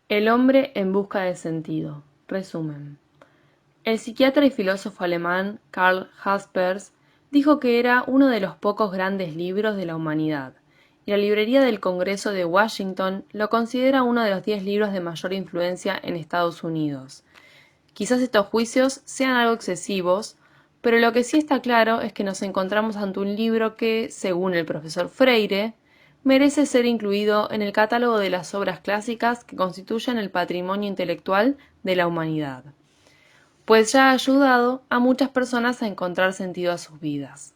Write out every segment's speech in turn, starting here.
El hombre en busca de sentido. Resumen. El psiquiatra y filósofo alemán Karl Jaspers dijo que era uno de los pocos grandes libros de la humanidad, y la librería del Congreso de Washington lo considera uno de los 10 libros de mayor influencia en Estados Unidos. Quizás estos juicios sean algo excesivos, pero lo que sí está claro es que nos encontramos ante un libro que, según el profesor Freire, merece ser incluido en el catálogo de las obras clásicas que constituyen el patrimonio intelectual de la humanidad, pues ya ha ayudado a muchas personas a encontrar sentido a sus vidas.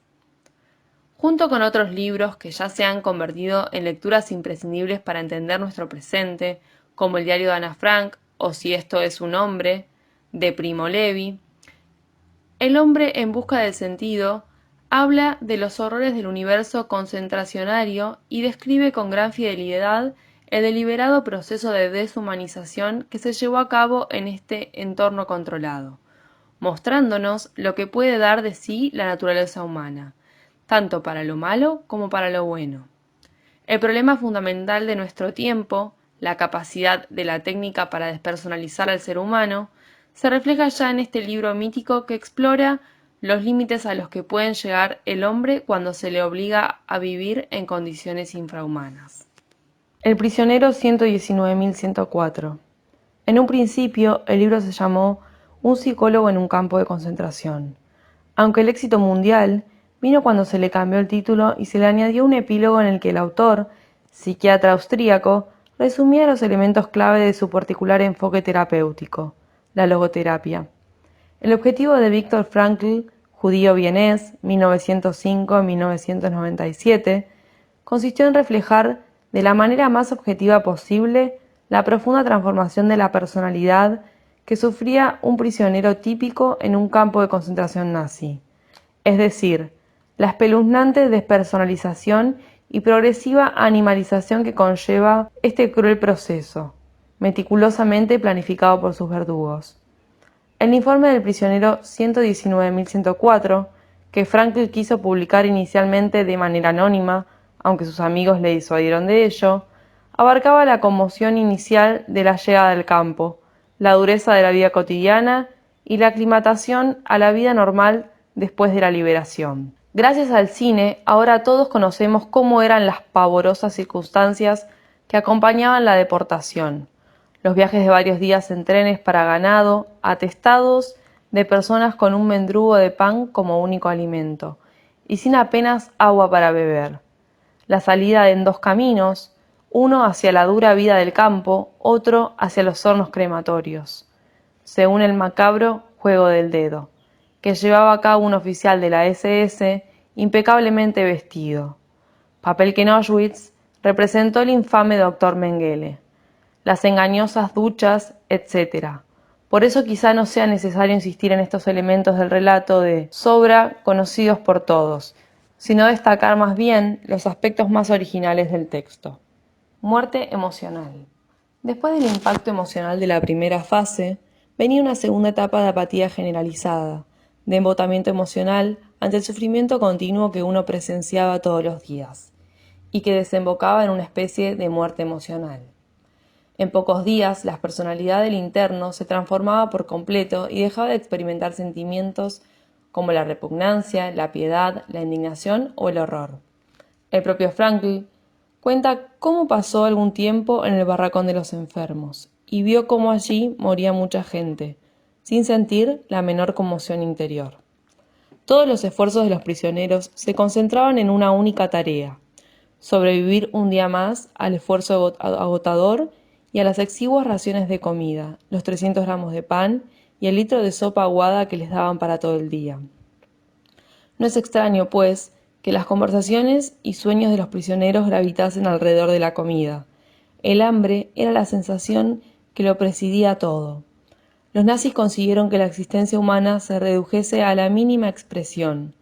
Junto con otros libros que ya se han convertido en lecturas imprescindibles para entender nuestro presente, como El diario de Ana Frank o Si esto es un hombre, de Primo Levi, El hombre en busca del sentido habla de los horrores del universo concentracionario y describe con gran fidelidad el deliberado proceso de deshumanización que se llevó a cabo en este entorno controlado, mostrándonos lo que puede dar de sí la naturaleza humana, tanto para lo malo como para lo bueno. El problema fundamental de nuestro tiempo, la capacidad de la técnica para despersonalizar al ser humano, se refleja ya en este libro mítico que explora los límites a los que puede llegar el hombre cuando se le obliga a vivir en condiciones infrahumanas. El prisionero 119.104. En un principio, el libro se llamó Un psicólogo en un campo de concentración, aunque el éxito mundial vino cuando se le cambió el título y se le añadió un epílogo en el que el autor, psiquiatra austríaco, resumía los elementos clave de su particular enfoque terapéutico, la logoterapia. El objetivo de Viktor Frankl, judío vienés, 1905-1997, consistió en reflejar de la manera más objetiva posible la profunda transformación de la personalidad que sufría un prisionero típico en un campo de concentración nazi, es decir, la espeluznante despersonalización y progresiva animalización que conlleva este cruel proceso, meticulosamente planificado por sus verdugos. El informe del prisionero 119.104, que Frankl quiso publicar inicialmente de manera anónima, aunque sus amigos le disuadieron de ello, abarcaba la conmoción inicial de la llegada del campo, la dureza de la vida cotidiana y la aclimatación a la vida normal después de la liberación. Gracias al cine, ahora todos conocemos cómo eran las pavorosas circunstancias que acompañaban la deportación. Los viajes de varios días en trenes para ganado, atestados de personas con un mendrugo de pan como único alimento, y sin apenas agua para beber. La salida en dos caminos, uno hacia la dura vida del campo, otro hacia los hornos crematorios, según el macabro juego del dedo, que llevaba a cabo un oficial de la SS impecablemente vestido, papel que en Auschwitz representó el infame doctor Mengele, las engañosas duchas, etc. Por eso quizá no sea necesario insistir en estos elementos del relato de sobra conocidos por todos, sino destacar más bien los aspectos más originales del texto. Muerte emocional. Después del impacto emocional de la primera fase, venía una segunda etapa de apatía generalizada, de embotamiento emocional ante el sufrimiento continuo que uno presenciaba todos los días, y que desembocaba en una especie de muerte emocional. En pocos días, la personalidad del interno se transformaba por completo y dejaba de experimentar sentimientos como la repugnancia, la piedad, la indignación o el horror. El propio Frankl cuenta cómo pasó algún tiempo en el barracón de los enfermos y vio cómo allí moría mucha gente, sin sentir la menor conmoción interior. Todos los esfuerzos de los prisioneros se concentraban en una única tarea: sobrevivir un día más al esfuerzo agotador y a las exiguas raciones de comida, los 300 gramos de pan y el litro de sopa aguada que les daban para todo el día. No es extraño, pues, que las conversaciones y sueños de los prisioneros gravitasen alrededor de la comida. El hambre era la sensación que lo presidía todo. Los nazis consiguieron que la existencia humana se redujese a la mínima expresión.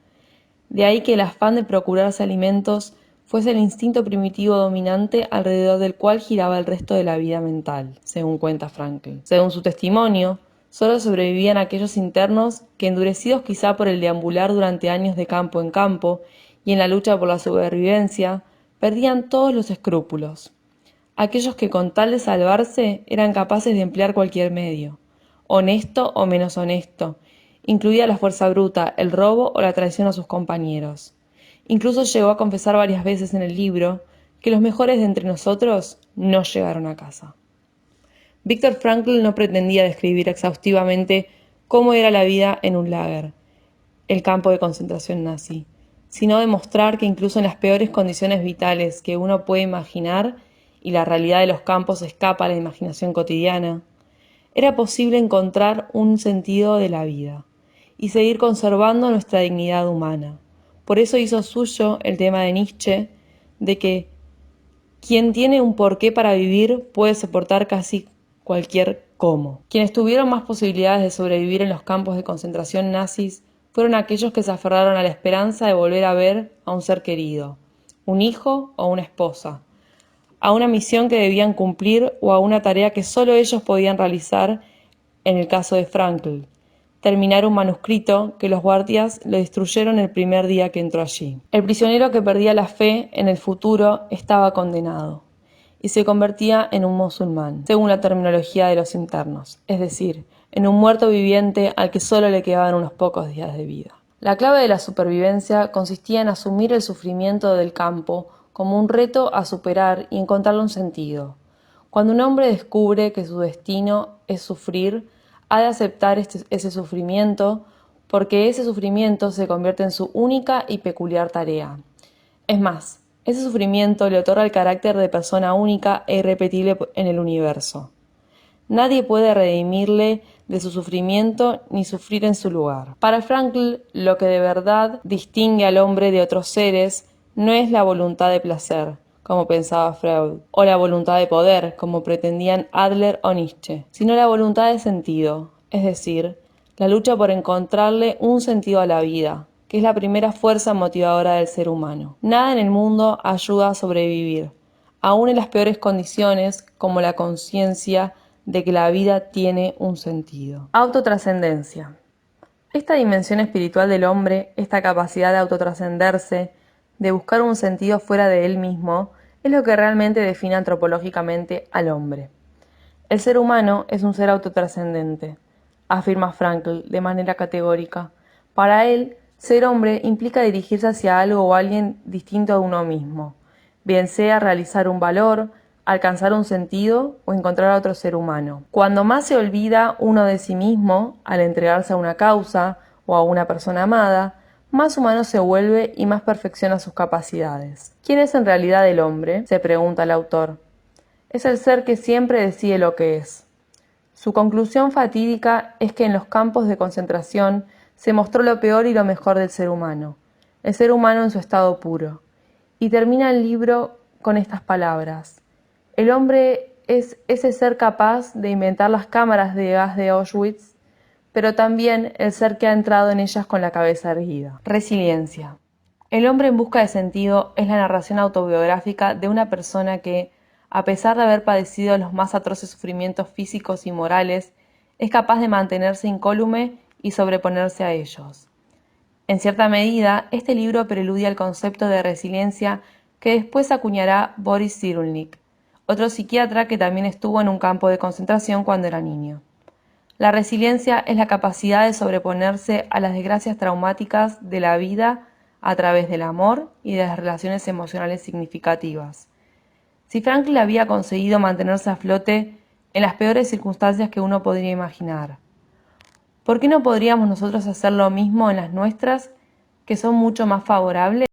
De ahí que el afán de procurarse alimentos fuese el instinto primitivo dominante alrededor del cual giraba el resto de la vida mental, según cuenta Frankl. Según su testimonio, solo sobrevivían aquellos internos que, endurecidos quizá por el deambular durante años de campo en campo y en la lucha por la supervivencia, perdían todos los escrúpulos. aquellos que con tal de salvarse eran capaces de emplear cualquier medio, honesto o menos honesto, incluida la fuerza bruta, el robo o la traición a sus compañeros. Incluso llegó a confesar varias veces en el libro que los mejores de entre nosotros no llegaron a casa. Viktor Frankl no pretendía describir exhaustivamente cómo era la vida en un lager, el campo de concentración nazi, sino demostrar que incluso en las peores condiciones vitales que uno puede imaginar, y la realidad de los campos escapa a la imaginación cotidiana, era posible encontrar un sentido de la vida y seguir conservando nuestra dignidad humana. Por eso hizo suyo el tema de Nietzsche, de que quien tiene un porqué para vivir puede soportar casi cualquier cómo. Quienes tuvieron más posibilidades de sobrevivir en los campos de concentración nazis fueron aquellos que se aferraron a la esperanza de volver a ver a un ser querido, un hijo o una esposa, a una misión que debían cumplir o a una tarea que solo ellos podían realizar, en el caso de Frankl, terminar un manuscrito que los guardias le destruyeron el primer día que entró allí. El prisionero que perdía la fe en el futuro estaba condenado y se convertía en un musulmán, según la terminología de los internos, es decir, en un muerto viviente al que solo le quedaban unos pocos días de vida. La clave de la supervivencia consistía en asumir el sufrimiento del campo como un reto a superar y encontrarle un sentido. Cuando un hombre descubre que su destino es sufrir, ha de aceptar ese sufrimiento, porque ese sufrimiento se convierte en su única y peculiar tarea. Es más, ese sufrimiento le otorga el carácter de persona única e irrepetible en el universo. Nadie puede redimirle de su sufrimiento ni sufrir en su lugar. Para Frankl, lo que de verdad distingue al hombre de otros seres no es la voluntad de placer, como pensaba Freud, o la voluntad de poder, como pretendían Adler o Nietzsche, sino la voluntad de sentido, es decir, la lucha por encontrarle un sentido a la vida, que es la primera fuerza motivadora del ser humano. Nada en el mundo ayuda a sobrevivir, aún en las peores condiciones, como la conciencia de que la vida tiene un sentido. Autotrascendencia. Esta dimensión espiritual del hombre, esta capacidad de autotrascenderse, de buscar un sentido fuera de él mismo, es lo que realmente define antropológicamente al hombre. El ser humano es un ser autotrascendente, afirma Frankl de manera categórica. Para él, ser hombre implica dirigirse hacia algo o alguien distinto a uno mismo, bien sea realizar un valor, alcanzar un sentido o encontrar a otro ser humano. Cuando más se olvida uno de sí mismo, al entregarse a una causa o a una persona amada, más humano se vuelve y más perfecciona sus capacidades. ¿Quién es en realidad el hombre?, se pregunta el autor. Es el ser que siempre decide lo que es. Su conclusión fatídica es que en los campos de concentración se mostró lo peor y lo mejor del ser humano, el ser humano en su estado puro. Y termina el libro con estas palabras: el hombre es ese ser capaz de inventar las cámaras de gas de Auschwitz, pero también el ser que ha entrado en ellas con la cabeza erguida. Resiliencia. El hombre en busca de sentido es la narración autobiográfica de una persona que, a pesar de haber padecido los más atroces sufrimientos físicos y morales, es capaz de mantenerse incólume y sobreponerse a ellos. En cierta medida, este libro preludia el concepto de resiliencia que después acuñará Boris Cyrulnik, otro psiquiatra que también estuvo en un campo de concentración cuando era niño. La resiliencia es la capacidad de sobreponerse a las desgracias traumáticas de la vida a través del amor y de las relaciones emocionales significativas. Si Frankl había conseguido mantenerse a flote en las peores circunstancias que uno podría imaginar, ¿por qué no podríamos nosotros hacer lo mismo en las nuestras, que son mucho más favorables?